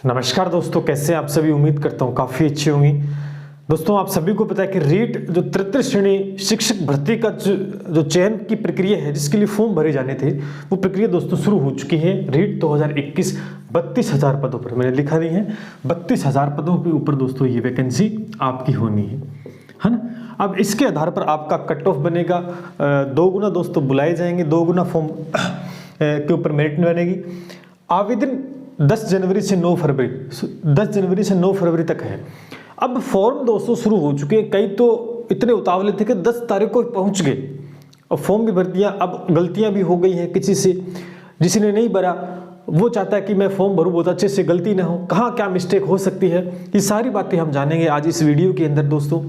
नमस्कार दोस्तों, कैसे हैं आप सभी। उम्मीद करता हूँ काफ़ी अच्छी होंगी। दोस्तों, आप सभी को पता है कि रीट जो तृतीय श्रेणी शिक्षक भर्ती का जो चयन की प्रक्रिया है, जिसके लिए फॉर्म भरे जाने थे, वो प्रक्रिया दोस्तों शुरू हो चुकी है। रीट 2021 32,000 पदों पर, मैंने लिखा नहीं है, 32,000 पदों के ऊपर दोस्तों ये वैकेंसी आपकी होनी है ना। अब इसके आधार पर आपका कट ऑफ बनेगा, 2 गुना दोस्तों बुलाए जाएंगे, 2 गुना फॉर्म के ऊपर मेरिट बनेगी। आवेदन 10 जनवरी से 9 फरवरी 10 जनवरी से 9 फरवरी तक है। अब फॉर्म दोस्तों शुरू हो चुके हैं। कई तो इतने उतावले थे कि 10 तारीख को पहुंच गए और फॉर्म भी भर दिया। अब गलतियां भी हो गई हैं किसी से, जिसने नहीं भरा वो चाहता है कि मैं फॉर्म भरूं, बहुत अच्छे से गलती ना हो, कहाँ क्या मिस्टेक हो सकती है, ये सारी बातें हम जानेंगे आज इस वीडियो के अंदर दोस्तों,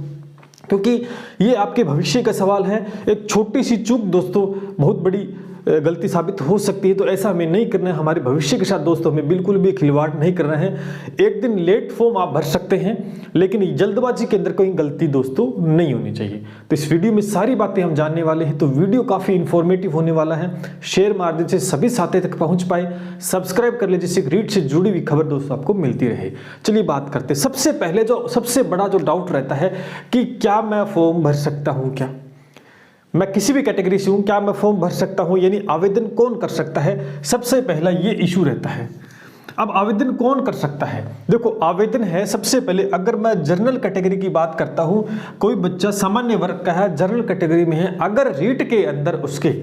क्योंकि ये आपके भविष्य का सवाल है। एक छोटी सी चूक दोस्तों बहुत बड़ी गलती साबित हो सकती है, तो ऐसा हमें नहीं करना है। हमारे भविष्य के साथ दोस्तों हमें बिल्कुल भी खिलवाड़ नहीं करना है। एक दिन लेट फॉर्म आप भर सकते हैं, लेकिन जल्दबाजी के अंदर कोई गलती दोस्तों नहीं होनी चाहिए। तो इस वीडियो में सारी बातें हम जानने वाले हैं, तो वीडियो काफ़ी इंफॉर्मेटिव होने वाला है। शेयर मार दीजिए, सभी साथी तक पहुँच पाए। सब्सक्राइब कर लीजिए, जिससे रीट से जुड़ी हुई खबर दोस्तों आपको मिलती रहे। चलिए बात करते हैं। सबसे पहले जो सबसे बड़ा जो डाउट रहता है कि क्या मैं फॉर्म भर सकता हूँ, क्या मैं किसी भी कैटेगरी से हूं, क्या मैं फॉर्म भर सकता हूं, यानी आवेदन कौन कर सकता है। सबसे पहला ये इशू रहता है। अब आवेदन कौन कर सकता है, देखो आवेदन है सबसे पहले, अगर मैं जनरल कैटेगरी की बात करता हूं, कोई बच्चा सामान्य वर्ग का है, जनरल कैटेगरी में है, अगर रीट के अंदर उसके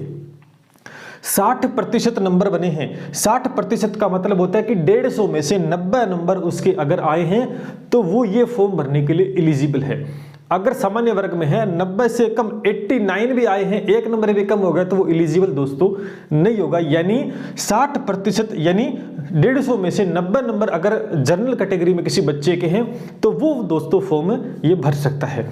60% नंबर बने हैं, 60% का मतलब होता है कि 150 में से 90 नंबर उसके अगर आए हैं, तो वो ये फॉर्म भरने के लिए एलिजिबल है। अगर सामान्य वर्ग में है 90 से कम 89 भी आए हैं, 1 नंबर भी कम हो गया, तो वो एलिजिबल दोस्तों नहीं होगा। यानी 60%, यानी 150 में से 90 नंबर अगर जनरल कैटेगरी में किसी बच्चे के हैं, तो वो दोस्तों फॉर्म ये भर सकता है।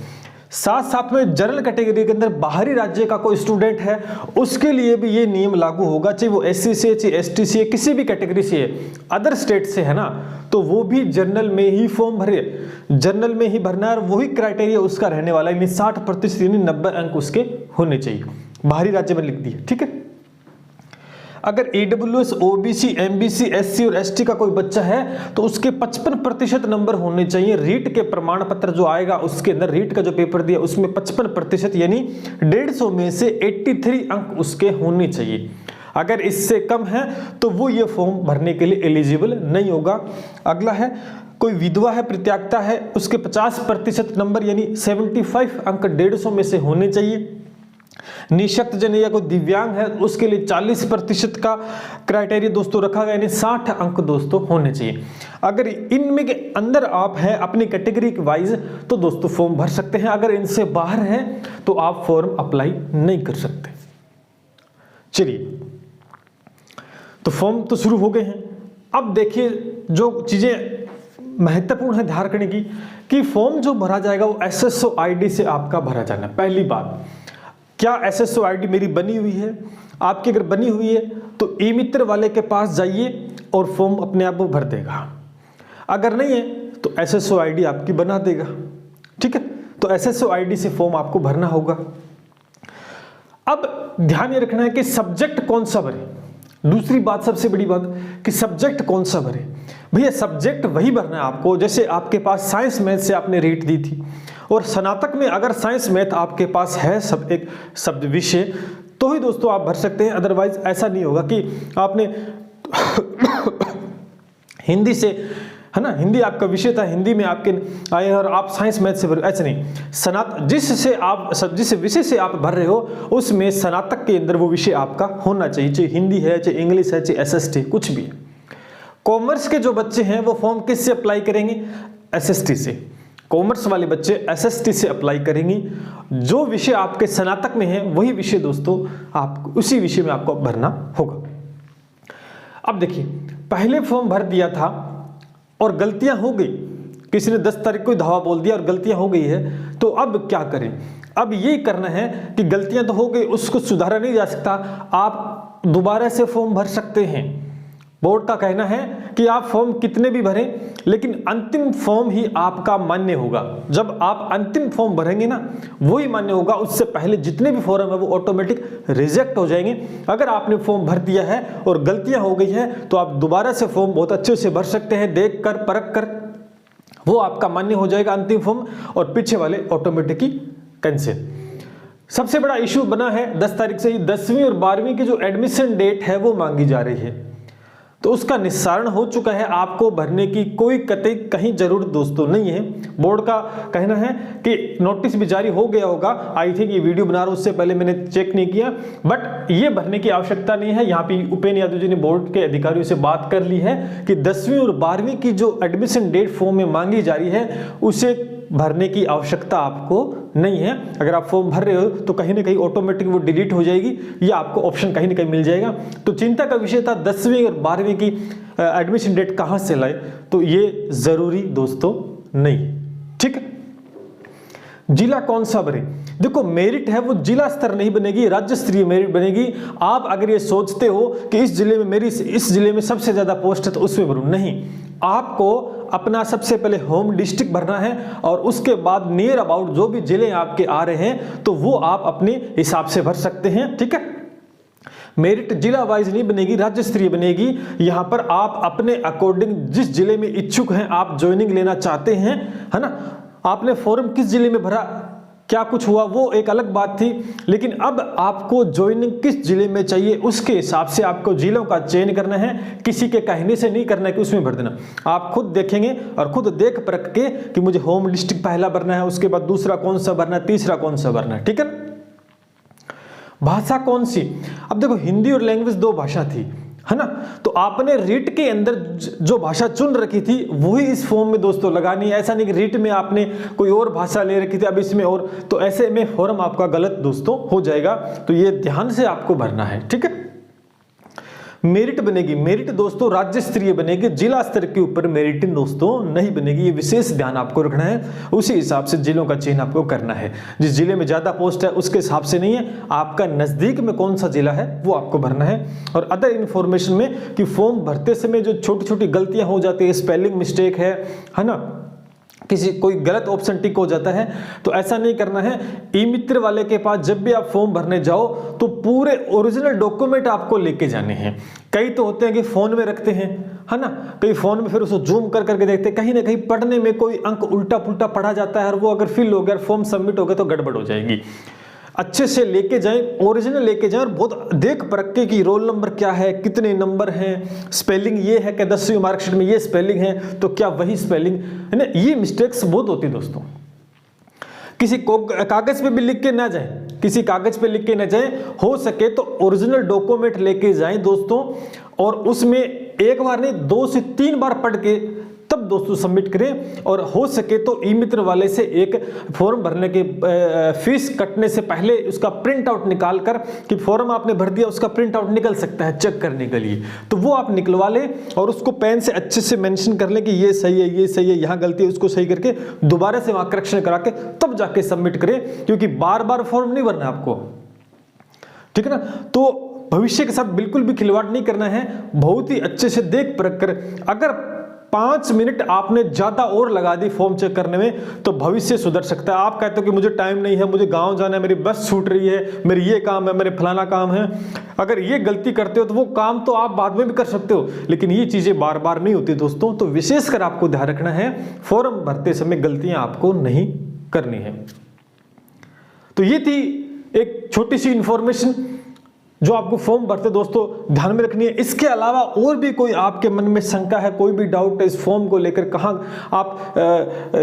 साथ साथ में जनरल कैटेगरी के अंदर बाहरी राज्य का कोई स्टूडेंट है, उसके लिए भी ये नियम लागू होगा, चाहे वो SC से, चाहे ST से, किसी भी कैटेगरी से है, अदर स्टेट से है ना, तो वो भी जनरल में ही फॉर्म भरे, जनरल में ही भरना है। वही क्राइटेरिया उसका रहने वाला है, 60% यानी 90 अंक उसके होने चाहिए। बाहरी राज्य में लिख दिया, ठीक है। अगर EWS, OBC, MBC, SC और ST का कोई बच्चा है, तो उसके 55% नंबर होने चाहिए। रीट के प्रमाण पत्र जो आएगा उसके अंदर, रीट का जो पेपर दिया उसमें 55% यानी 150 में से 83 अंक उसके होने चाहिए। अगर इससे कम है तो वो ये फॉर्म भरने के लिए एलिजिबल नहीं होगा। अगला है, कोई विधवा है, परित्यक्ता है, उसके 50% नंबर यानी 75 अंक 150 में से होने चाहिए। निःशक्त जन या कोई दिव्यांग है, उसके लिए 40% का क्राइटेरिया दोस्तों रखा गया, यानी 60 अंक दोस्तों होने चाहिए। अगर इनमें के अंदर आप हैं अपनी कैटेगरी के वाइज, तो दोस्तों फॉर्म भर सकते हैं। अगर इनसे बाहर हैं तो आप फॉर्म अप्लाई नहीं कर सकते। चलिए, तो फॉर्म तो शुरू हो गए हैं। अब देखिए जो चीजें महत्वपूर्ण है ध्यान रखने की, कि फॉर्म जो भरा जाएगा वो SSO ID से आपका भरा जाना। पहली बात, क्या SSO ID मेरी बनी हुई है? आपकी अगर बनी हुई है तो ई-मित्र वाले के पास जाइए और फॉर्म अपने आप वो भर देगा। अगर नहीं है तो SSO ID आपकी बना देगा, ठीक है। तो SSO ID से फॉर्म आपको भरना होगा। अब ध्यान ये रखना है कि सब्जेक्ट कौन सा भरे। दूसरी बात, सबसे बड़ी बात, कि सब्जेक्ट कौन सा भरे। भैया सब्जेक्ट वही भरना है आपको, जैसे आपके पास साइंस मैथ से आपने रीट दी थी, और स्नातक में अगर साइंस मैथ आपके पास है सब एक शब्द विषय, तो ही दोस्तों आप भर सकते हैं। अदरवाइज ऐसा नहीं होगा कि आपने हिंदी से, है ना, हिंदी आपका विषय था, हिंदी में आपके आए और आप साइंस मैथ से भर, ऐसा नहीं। जिस विषय से आप भर रहे हो उसमें स्नातक के अंदर वो विषय आपका होना चाहिए, चाहे हिंदी है, चाहे इंग्लिश है, चाहे SST, कुछ भी है। कॉमर्स के जो बच्चे हैं वो फॉर्म किससे अप्लाई करेंगे? SST से। कॉमर्स वाले बच्चे SST से अप्लाई करेंगे। जो विषय आपके स्नातक में है वही विषय दोस्तों आप उसी विषय में आपको भरना होगा। अब देखिए, पहले फॉर्म भर दिया था और गलतियां हो गई, किसी ने 10 तारीख को धावा बोल दिया और गलतियां हो गई है, तो अब क्या करें? अब ये करना है कि गलतियां तो हो गई, उसको सुधारा नहीं जा सकता, आप दोबारा से फॉर्म भर सकते हैं। बोर्ड का कहना है कि आप फॉर्म कितने भी भरें, लेकिन अंतिम फॉर्म ही आपका मान्य होगा। जब आप अंतिम फॉर्म भरेंगे ना, वही मान्य होगा। उससे पहले जितने भी फॉर्म है वो ऑटोमेटिक रिजेक्ट हो जाएंगे। अगर आपने फॉर्म भर दिया है और गलतियां हो गई है तो आप दोबारा से फॉर्म बहुत अच्छे से भर सकते हैं, देख कर परख कर, वो आपका मान्य हो जाएगा अंतिम फॉर्म, और पीछे वाले ऑटोमेटिकली कैंसिल। सबसे बड़ा इशू बना है 10 तारीख से ही 10वीं और 12वीं की जो एडमिशन डेट है वो मांगी जा रही है, तो उसका निस्सारण हो चुका है। आपको भरने की कोई कतई कहीं जरूरत दोस्तों नहीं है। बोर्ड का कहना है कि नोटिस भी जारी हो गया होगा। आई थिंक ये वीडियो बना रहा हूं, उससे पहले मैंने चेक नहीं किया, बट ये भरने की आवश्यकता नहीं है। यहाँ पे उपेंद्र यादव जी ने बोर्ड के अधिकारियों से बात कर ली है कि 10वीं और 12वीं की जो एडमिशन डेट फॉर्म में मांगी जा रही है उसे भरने की आवश्यकता आपको नहीं है। अगर आप फॉर्म भर रहे हो तो कहीं ना कहीं ऑटोमेटिक वो डिलीट हो जाएगी, या आपको ऑप्शन कहीं ना कहीं मिल जाएगा। तो चिंता का विषय था 10वीं और 12वीं की एडमिशन डेट कहां से लाए, तो ये जरूरी दोस्तों नहीं। ठीक है, जिला कौन सा भरे? देखो, मेरिट है वो जिला स्तर नहीं बनेगी, राज्य स्तरीय मेरिट बनेगी। आप अगर ये सोचते हो कि इस जिले में मेरी इस जिले में सबसे ज्यादा पोस्ट है तो उसमें भरूं, नहीं, आपको अपना सबसे पहले होम डिस्ट्रिक्ट भरना है और उसके बाद नियर अबाउट जो भी जिले आपके आ रहे हैं तो वो आप अपने हिसाब से भर सकते हैं। ठीक है, मेरिट जिला वाइज नहीं बनेगी, राज्य स्तरीय बनेगी। यहां पर आप अपने अकॉर्डिंग जिस जिले में इच्छुक हैं, आप ज्वाइनिंग लेना चाहते हैं, है ना, आपने फॉर्म किस जिले में भरा, क्या कुछ हुआ वो एक अलग बात थी, लेकिन अब आपको ज्वाइनिंग किस जिले में चाहिए उसके हिसाब से आपको जिलों का चयन करना है। किसी के कहने से नहीं करना है कि उसमें भर देना, आप खुद देखेंगे और खुद देख परख के कि मुझे होम डिस्ट्रिक्ट पहला भरना है, उसके बाद दूसरा कौन सा भरना है, तीसरा कौन सा भरना है। ठीक है ना, भाषा कौन सी? अब देखो, हिंदी और लैंग्वेज 2 भाषा थी, है ना, तो आपने रीट के अंदर जो भाषा चुन रखी थी वही इस फॉर्म में दोस्तों लगानी है। ऐसा नहीं कि रीट में आपने कोई और भाषा ले रखी थी अब इसमें और, तो ऐसे में फॉर्म आपका गलत दोस्तों हो जाएगा। तो ये ध्यान से आपको भरना है। ठीक है, मेरिट बनेगी, मेरिट दोस्तों राज्य स्तरीय बनेगी, जिला स्तर के ऊपर मेरिट दोस्तों नहीं बनेगी। ये विशेष ध्यान आपको रखना है, उसी हिसाब से जिलों का चयन आपको करना है। जिस जिले में ज्यादा पोस्ट है उसके हिसाब से नहीं है, आपका नजदीक में कौन सा जिला है वो आपको भरना है। और अदर इंफॉर्मेशन में कि फॉर्म भरते समय जो छोटी छोटी गलतियां हो जाती है, स्पेलिंग मिस्टेक है ना, किसी कोई गलत ऑप्शन टिक हो जाता है, तो ऐसा नहीं करना है। ई मित्र वाले के पास जब भी आप फॉर्म भरने जाओ तो पूरे ओरिजिनल डॉक्यूमेंट आपको लेके जाने हैं। कई तो होते हैं कि फोन में रखते हैं, है ना, कई फोन में फिर उसको जूम कर करके देखते हैं, कहीं ना कहीं पढ़ने में कोई अंक उल्टा पुल्टा पढ़ा जाता है और वो अगर फिल हो गया, फॉर्म सबमिट हो गया तो गड़बड़ हो जाएगी। अच्छे से लेके जाएं, ओरिजिनल लेके जाएं और बहुत देख परख के कि रोल नंबर क्या है, कितने नंबर हैं, स्पेलिंग ये है कि 10वीं मार्कशीट में ये स्पेलिंग है तो क्या वही स्पेलिंग है ना। ये मिस्टेक्स बहुत होती है दोस्तों। किसी कागज पे भी लिख के ना जाएं, किसी कागज पे लिख के ना जाएं, हो सके तो ओरिजिनल डॉक्यूमेंट लेके जाएं दोस्तों, और उसमें एक बार नहीं 2 से 3 बार पढ़ के तब दोस्तों सबमिट करें। और हो सके तो ई मित्र वाले से एक फॉर्म भरने के फीस कटने से पहले उसका प्रिंट आउट निकाल कर, कि फॉर्म आपने भर दिया उसका प्रिंट आउट निकल सकता है चेक करने के लिए, तो वो आप निकलवा लें और उसको पेन से अच्छे से मेंशन कर लें कि ये सही है, ये सही है, यहाँ गलती है, उसको सही करके दोबारा से वहां करेक्शन करा के तब जाके सबमिट करें, क्योंकि बार बार फॉर्म नहीं भरना आपको। ठीक है ना, तो भविष्य के साथ बिल्कुल भी खिलवाड़ नहीं करना है, बहुत ही अच्छे से देख परख कर। अगर 5 मिनट आपने ज्यादा और लगा दी फॉर्म चेक करने में तो भविष्य सुधर सकता है। आप कहते हो कि मुझे टाइम नहीं है, मुझे गांव जाना है, मेरी बस छूट रही है, मेरी ये काम है, मेरे फलाना काम है, अगर ये गलती करते हो तो वो काम तो आप बाद में भी कर सकते हो, लेकिन ये चीजें बार बार नहीं होती दोस्तों। तो विशेषकर आपको ध्यान रखना है, फॉर्म भरते समय गलतियां आपको नहीं करनी है। तो ये थी एक छोटी सी इंफॉर्मेशन जो आपको फॉर्म भरते दोस्तों ध्यान में रखनी है। इसके अलावा और भी कोई आपके मन में शंका है, कोई भी डाउट है इस फॉर्म को लेकर, कहाँ आप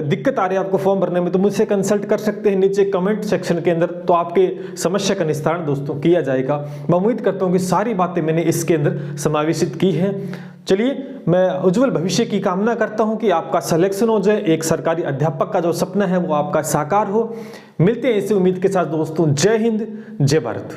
दिक्कत आ रही है आपको फॉर्म भरने में, तो मुझसे कंसल्ट कर सकते हैं नीचे कमेंट सेक्शन के अंदर, तो आपके समस्या का निस्तारण दोस्तों किया जाएगा। मैं उम्मीद करता हूँ कि सारी बातें मैंने इसके अंदर समावेशित की हैं। चलिए, मैं उज्जवल भविष्य की कामना करता हूं कि आपका सिलेक्शन हो जाए, एक सरकारी अध्यापक का जो सपना है वो आपका साकार हो। मिलते हैं इसी उम्मीद के साथ दोस्तों। जय हिंद, जय भारत।